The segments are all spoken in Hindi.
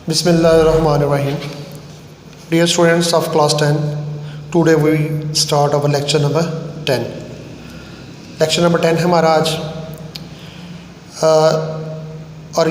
Bismillahirrahmanirrahim. Dear students of class 10, today we start our lecture number 10. Lecture number 10 हमारा आज और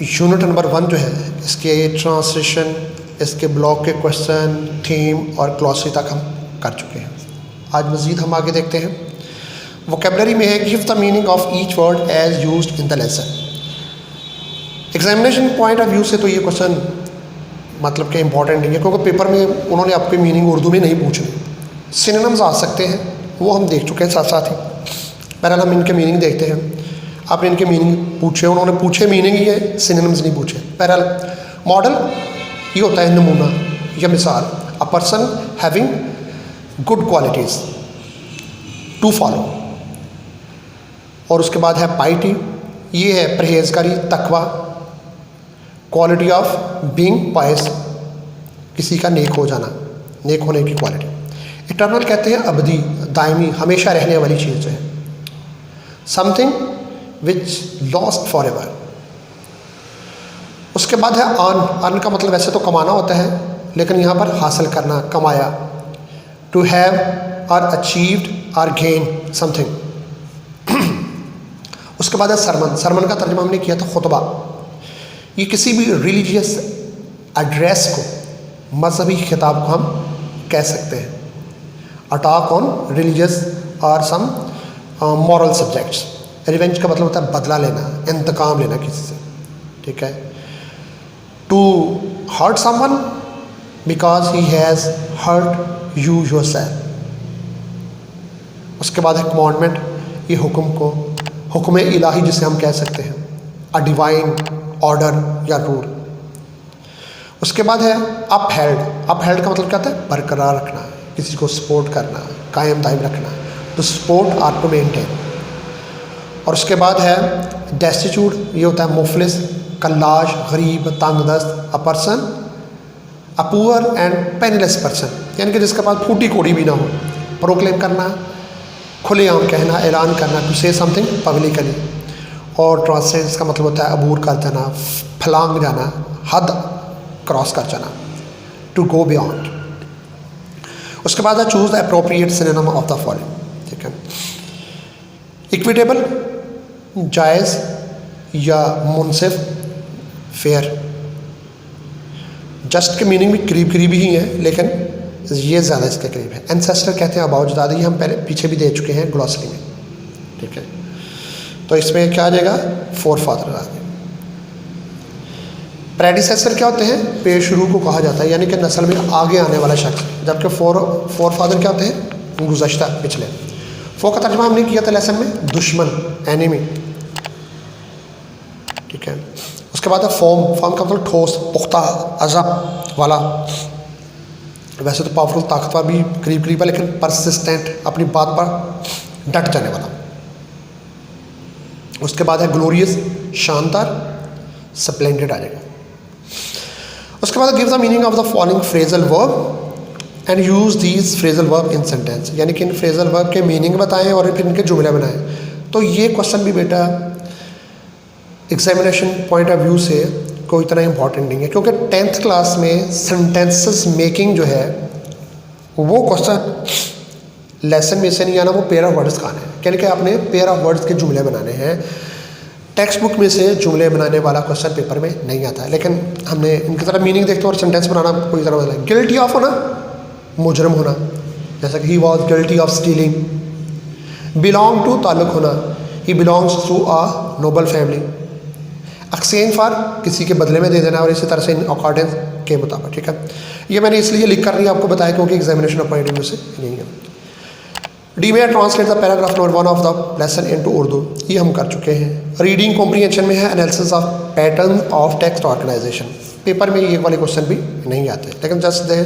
यूनिट नंबर 1 जो है इसके ट्रांसलेशन, इसके ब्लॉक के क्वेश्चन, थीम और ग्लॉसरी तक हम कर चुके हैं। आज मज़ीद हम आगे देखते हैं। वोकेबलरी में है give the meaning of each word as used in the lesson. Examination point of view से तो ये क्वेश्चन मतलब कि इम्पॉर्टेंट नहीं है, क्योंकि पेपर में उन्होंने आपकी मीनिंग उर्दू में नहीं पूछनी। सिनोनिम्स आ सकते हैं, वो हम देख चुके हैं साथ साथ ही। पहले हम इनके मीनिंग देखते हैं। आपने इनके मीनिंग पूछे, उन्होंने पूछे मीनिंग ही है, सिनोनिम्स नहीं पूछे। पहला मॉडल ये होता है नमूना या मिसाल, a person having good qualities to follow. और उसके बाद है पाइटी, ये है परहेजगारी, तकवा। क्वालिटी ऑफ बीइंग पायस, किसी का नेक हो जाना, नेक होने की क्वालिटी। इटर्नल कहते हैं अबदी, दायमी, हमेशा रहने वाली चीज़ है। Something which lost for ever. उसके बाद है अर्न। अर्न का मतलब वैसे तो कमाना होता है, लेकिन यहाँ पर हासिल करना, कमाया। टू हैव और अचीव्ड और गेन समथिंग। उसके बाद है सरमन। सरमन का तर्जुमा हमने किया था खुतबा। ये किसी भी रिलीजियस एड्रेस को, मजहबी खिताब को हम कह सकते हैं। अटैक ऑन रिलीजियस और सम मॉरल सब्जेक्ट्स। रिवेंज का मतलब होता है बदला लेना, इंतकाम लेना किसी से, ठीक है। To hurt someone because he has hurt you yourself. उसके बाद है कमांडमेंट, ये हुक्म को, हुक्म इलाही जिसे हम कह सकते हैं, अ डिवाइन ऑर्डर या रूल। उसके बाद है अपहेल्ड। अपहेल्ड का मतलब क्या होता है? बरकरार रखना, किसी को सपोर्ट करना, कायम दायम रखना। टू सपोर्ट और टू मेंटेन। और उसके बाद है डेस्टिट्यूट, ये होता है मुफलिस, कल्लाश, गरीब, तंगदस्त। A person, a poor and penniless person, यानी कि जिसके पास फूटी कोड़ी भी ना हो। प्रोक्लेम करना, खुलेआम कहना, ऐलान करना, टू से समथिंग पब्लिकली। और ट्रांससेंस का मतलब होता है अबूर कर जाना, फलांग जाना, हद क्रॉस कर जाना, टू गो बियॉन्ड। उसके बाद है choose the appropriate synonym of the following, ठीक है। इक्विटेबल, जायज़ या मुनसिफ, फेयर। जस्ट के मीनिंग भी करीब करीब ही है, लेकिन ये ज़्यादा इसके करीब है। एंसेस्टर कहते हैं अबाउट ज़्यादा, ये हम पहले पीछे भी दे चुके हैं ग्लॉसरी में, ठीक है। तो इसमें क्या आ जाएगा? फोर फादर आ गए। प्रेडिसेसर क्या होते हैं? पेशरू को कहा जाता है, यानी कि नस्ल में आगे आने वाला शख्स। जबकि फोर फादर क्या होते हैं? गुज़श्ता, पिछले। फोर का तर्जुमा हमने किया था लेसन में, दुश्मन, एनिमी, ठीक है। उसके बाद है फॉर्म। फॉर्म का मतलब ठोस, पुख्ता, अज़ब वाला। वैसे तो पावरफुल, ताकतवर भी करीब करीब है, लेकिन परसिस्टेंट, अपनी बात पर डट जाने वाला। उसके बाद है ग्लोरियस, शानदार, स्प्लेंडेड आ जाएगा। उसके बाद give the meaning of the following phrasal verb and use these phrasal verb in sentence, यानी कि इन फ्रेजल वर्ब के मीनिंग बताएं और फिर इनके जुमले बनाएं। तो ये क्वेश्चन भी बेटा एग्जामिनेशन पॉइंट ऑफ व्यू से कोई इतना इंपॉर्टेंट नहीं है, क्योंकि 10th क्लास में सेंटेंसेस मेकिंग जो है वो क्वेश्चन लेसन में से नहीं आना, वो पेयर ऑफ वर्ड्स का आना है। यानी कि आपने पेयर ऑफ वर्ड्स के जुमले बनाने हैं। टेक्स्ट बुक में से जुमले बनाने वाला क्वेश्चन पेपर में नहीं आता है, लेकिन हमने इनकी तरह मीनिंग देखते और सेंटेंस बनाना कोई तरह बदला। गिल्टी ऑफ होना, मुजरम होना, जैसा कि he was guilty of stealing. Belong to, ताल्लुक होना, he belongs to a noble family. Exchange for, किसी के बदले में दे देना, और इसी तरह से इन अकॉर्डेंस के मुताबिक, ठीक है। ये मैंने इसलिए लिख कर नहीं आपको बताया क्योंकि एग्जामिनेशन पॉइंट ऑफ व्यू से नहीं है। डी में translate the paragraph number 1 of the lesson into Urdu, ये हम कर चुके हैं। रीडिंग कॉम्प्रीहेंशन में है analysis of pattern of text organisation. Paper में ये वाले क्वेश्चन भी नहीं आते, लेकिन जस्ट दे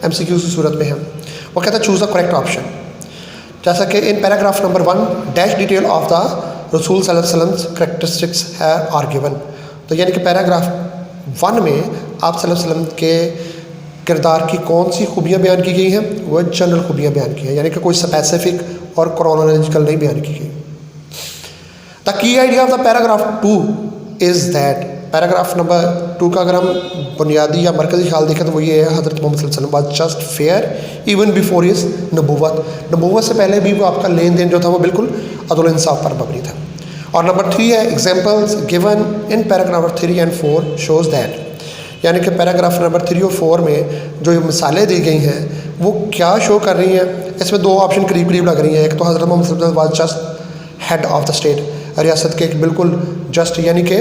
MCQ की सूरत में है। वो कहता है चूज द करेक्ट ऑप्शन। जैसा कि in paragraph number 1 dash detail of the रसूल सल्लल्लाहु अलैहि वसल्लम कैरेक्टरिस्टिक्स आर गिवन। तो यानी कि पैराग्राफ 1 में आप सल्लल्लाहु अलैहि वसल्लम के किरदार की कौन सी खूबियाँ बयान की गई हैं? वह जनरल खूबियाँ बयान की हैं, यानी कि कोई स्पेसिफिक और क्रोनोलॉजिकल नहीं बयान की गई। The key idea of the paragraph 2 is that paragraph number 2 का अगर हम बुनियादी या मरकज़ी ख्याल देखें तो वो ये है, हज़रत मोहम्मद सल्लल्लाहु अलैहि वसल्लम was just fair even before his नबूवत से पहले भी वो आपका लेन देन जो था वो बिल्कुल अदल इंसाफ पर मबनी था। और नंबर 3 है examples given in paragraph number 3 and 4 shows that, यानी कि पैराग्राफ नंबर 3 और 4 में जो मिसालें दी गई हैं वो क्या शो कर रही हैं। इसमें 2 ऑप्शन करीब करीब लग रही हैं। एक तो हज़रत मोहम्मद सल्लल्लाहु अलैहि वसल्लम was just head of the state, रियासत के एक बिल्कुल जस्ट यानी कि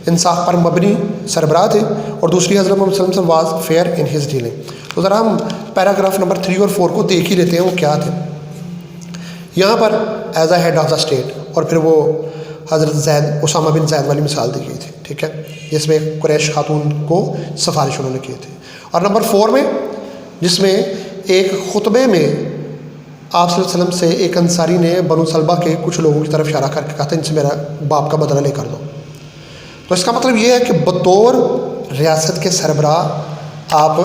इंसाफ पर मबनी सरबराह थे, और दूसरी हज़रत मोहम्मद सल्लल्लाहु अलैहि वसल्लम was fair in his dealing. तो ज़रा हम पैराग्राफ नंबर 3 और 4 को देख ही लेते हैं वो क्या थे। यहाँ पर as a head of the state, और फिर वो हज़रत उसामा बिन ज़ैद वाली मिसाल दी गई थी, ठीक है, जिसमें कुरैश खातून को सिफारिश उन्होंने की थी। और नंबर 4 में जिसमें एक खुतबे में आप सल्लल्लाहु अलैहि वसल्लम से एक अंसारी ने बनु सलबा के कुछ लोगों की तरफ इशारा करके कहा था इनसे मेरा बाप का बदला लेकर दो। तो इसका मतलब ये है कि बतौर रियासत के सरबराह आप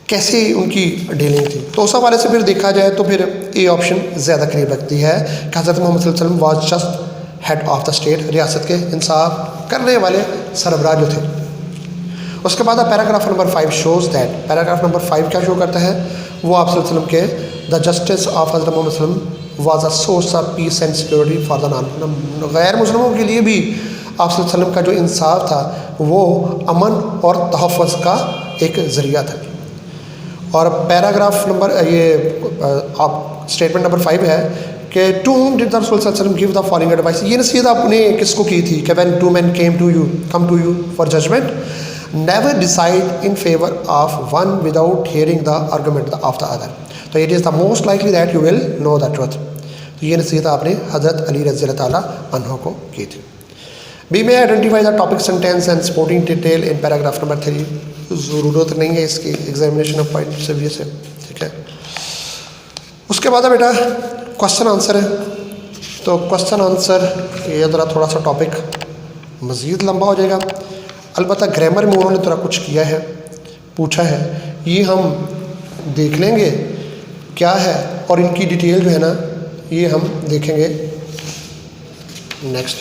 कैसे उनकी डीलिंग थी। तो उस हवाले से फिर देखा जाए तो फिर ये ऑप्शन ज़्यादा करीब लगती है कि हज़रत मोहम्मद सल्लल्लाहु अलैहि वसल्लम was just head of the state, रियासत के इंसाफ करने वाले सरबराह जो थे। उसके बाद paragraph number 5 shows that, paragraph number 5 क्या शो करता है, वो आप सल्लल्लाहु अलैहि वसल्लम के द जस्टिस ऑफ हज़रत मोहम्मद सल्लल्लाहु अलैहि वसल्लम was a source of peace and security for the non, गैर मुस्लिमों के लिए भी आप सल्लल्लाहु अलैहि वसल्लम का जो इंसाफ था वो अमन और तहफ़्फ़ुज़ का एक ज़रिया था। और पैराग्राफ नंबर आप स्टेटमेंट नंबर 5 है कि to whom did the Rasul सल्लल्लाहु अलैहि वसल्लम give the following advice, ये नसीहत आपने किसको की थी कि when two men come to you for judgment, never decide in favor of one without hearing the argument of the other, तो it is the most likely that you will know the truth। तो ये नसीहत आपने हज़रत अली रज़ी अल्लाह ताला अन्हु को की थी। बी में identify the topic sentence and supporting detail in paragraph number 3, ज़रूरत नहीं है इसकी एग्जामिनेशन ऑफ पॉइंट से भी से, ठीक है। उसके बाद बेटा क्वेश्चन आंसर है। तो क्वेश्चन आंसर ये ज़रा थोड़ा सा टॉपिक मज़ीद लंबा हो जाएगा, अलबत्ता ग्रामर में उन्होंने थोड़ा कुछ किया है, पूछा है, ये हम देख लेंगे क्या है, और इनकी डिटेल जो है ना ये हम देखेंगे नेक्स्ट।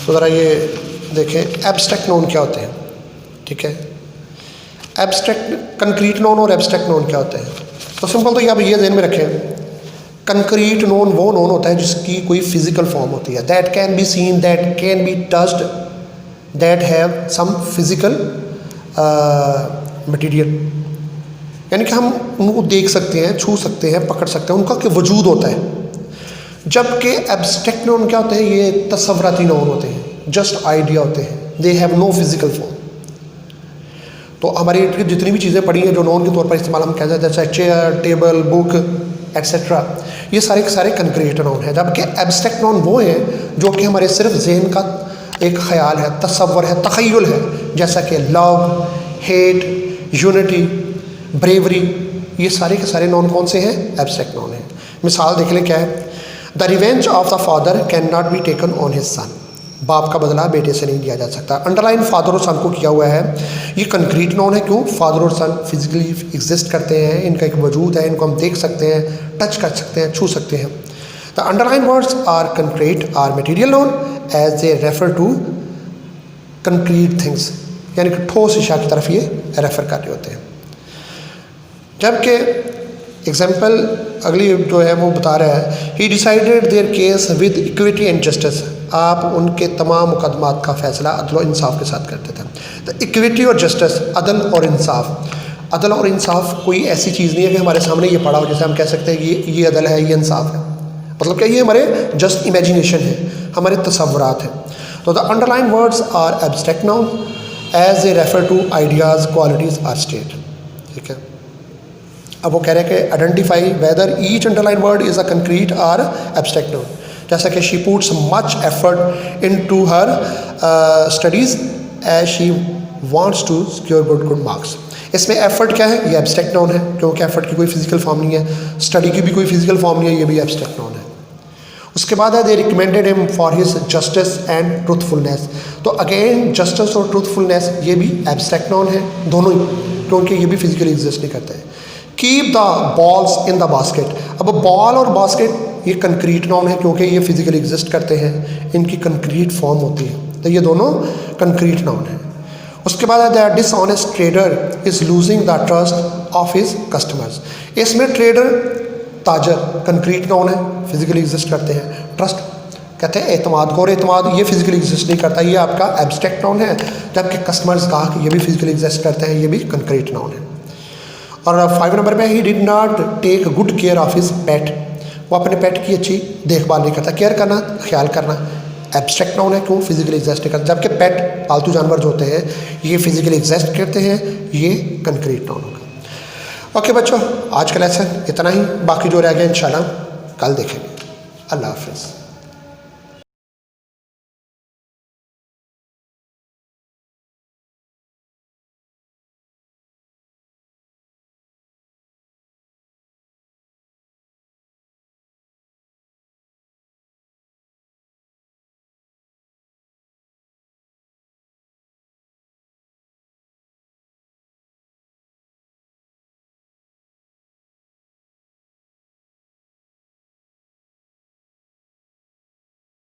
तो ज़रा ये देखें एब्स्ट्रैक्ट नोन क्या होते हैं, ठीक है। एब्स्ट्रैक्ट कंक्रीट नोन और एब्स्ट्रैक्ट नोन क्या होते हैं। तो सिंपल तो आप ये ध्यान में रखें, कंक्रीट नोन वो नोन होता है जिसकी कोई फिजिकल फॉर्म होती है, that can be seen, that can be touched, that have some physical material, यानी कि हम उनको देख सकते हैं, छू सकते हैं, पकड़ सकते हैं, उनका कि वजूद होता है। जबकि एब्स्ट्रैक्ट नोन क्या होते हैं, ये तसव्वुराती नोन होते हैं, जस्ट आइडिया होते हैं, they have no physical form. तो हमारी जितनी भी चीज़ें पड़ी हैं जो नोन के तौर पर इस्तेमाल हम कहते हैं, जैसे चेयर, टेबल, बुक एट्सेट्रा, ये सारे के सारे कंक्रीट नोन हैं। जबकि एब्स्ट्रैक्ट नोन वो हैं जो कि हमारे सिर्फ ज़हन का एक ख्याल है, तसव्वुर है, तख़य्युल है, जैसा कि लव, हेट, यूनिटी, ब्रेवरी, ये सारे के सारे नोन कौन से हैं, एब्स्ट्रैक्ट नोन हैं। मिसाल देख लें क्या है, the revenge of the father can not be taken on his son, बाप का बदला बेटे से नहीं लिया जा सकता। अंडरलाइन फादर और सन को किया हुआ है, ये कंक्रीट नोन है। क्यों, फादर और सन फिजिकली एग्जिस्ट करते हैं, इनका एक वजूद है, इनको हम देख सकते हैं, टच कर सकते हैं, छू सकते हैं। The underline words are concrete or material noun as they refer to concrete things, यानी कि ठोस अशिया की तरफ ये रेफर कर रहे होते हैं। जबकि एग्जाम्पल अगली जो है वो बता रहा है, ही decided there case with equity and justice, आप उनके तमाम मुकदमात का फैसला अदल और इंसाफ के साथ करते थे। तो इक्विटी और जस्टिस, अदल और इंसाफ, अदल और इंसाफ कोई ऐसी चीज़ नहीं है कि हमारे सामने ये पड़ा हो, जैसे हम कह सकते हैं ये अदल है, ये इंसाफ है, मतलब क्या ये हमारे जस्ट इमेजिनेशन है, हमारे तसव्वुरात हैं। तो the underline words are abstract noun as a refer to ideas, qualities or state, ठीक है। अब वो कह रहे हैं कि identify whether each underline word is a concrete or abstract noun, जैसा कि she puts much effort into her studies as she wants to secure good marks. इसमें एफर्ट क्या है, ये एब्स्ट्रैक्ट नाउन है, क्योंकि एफर्ट की कोई फिजिकल फॉर्म नहीं है, स्टडी की भी कोई फिजिकल फॉर्म नहीं है, ये भी एब्स्ट्रैक्ट नाउन है। उसके बाद है they recommended him for his justice and truthfulness, तो अगेन जस्टिस और ट्रूथफुलनेस ये भी एब्स्ट्रैक्ट नाउन है, दोनों ही, क्योंकि ये भी फिजिकली एग्जिस्ट नहीं करते हैं। Keep the balls in the basket, अब बॉल और बास्केट ये कंक्रीट नाउन है क्योंकि ये फिजिकली एग्जिस्ट करते हैं, इनकी कंक्रीट फॉर्म होती है, तो ये दोनों कंक्रीट नाउन है। उसके बाद the dishonest trader is losing the trust of his customers. इसमें ट्रेडर ताजर कंक्रीट नाउन है, फिजिकली एग्जिस्ट करते हैं। ट्रस्ट कहते हैं एतमाद को, और एतमाद ये फिजिकली एग्जिस्ट नहीं करता, ये आपका एब्स्ट्रैक्ट नाउन है। जबकि कस्टमर्स गाहक ये भी फिजिकली एग्जिस्ट करते हैं, ये भी कंक्रीट नाउन है। और 5 नंबर पे he did not take good care of his pet. वो अपने पेट की अच्छी देखभाल नहीं करता। केयर करना, ख्याल करना, एब्स्ट्रैक्ट नाउन है, क्यों? फिजिकली एग्जिस्ट नहीं करता। जबकि पेट पालतू जानवर जो होते हैं ये फिजिकली एग्जिस्ट करते हैं, ये कंक्रीट नाउन होगा। ओके बच्चों, आज का लेसन इतना ही, बाकी जो रह गया इंशाल्लाह कल देखेंगे। अल्लाह हाफिज़।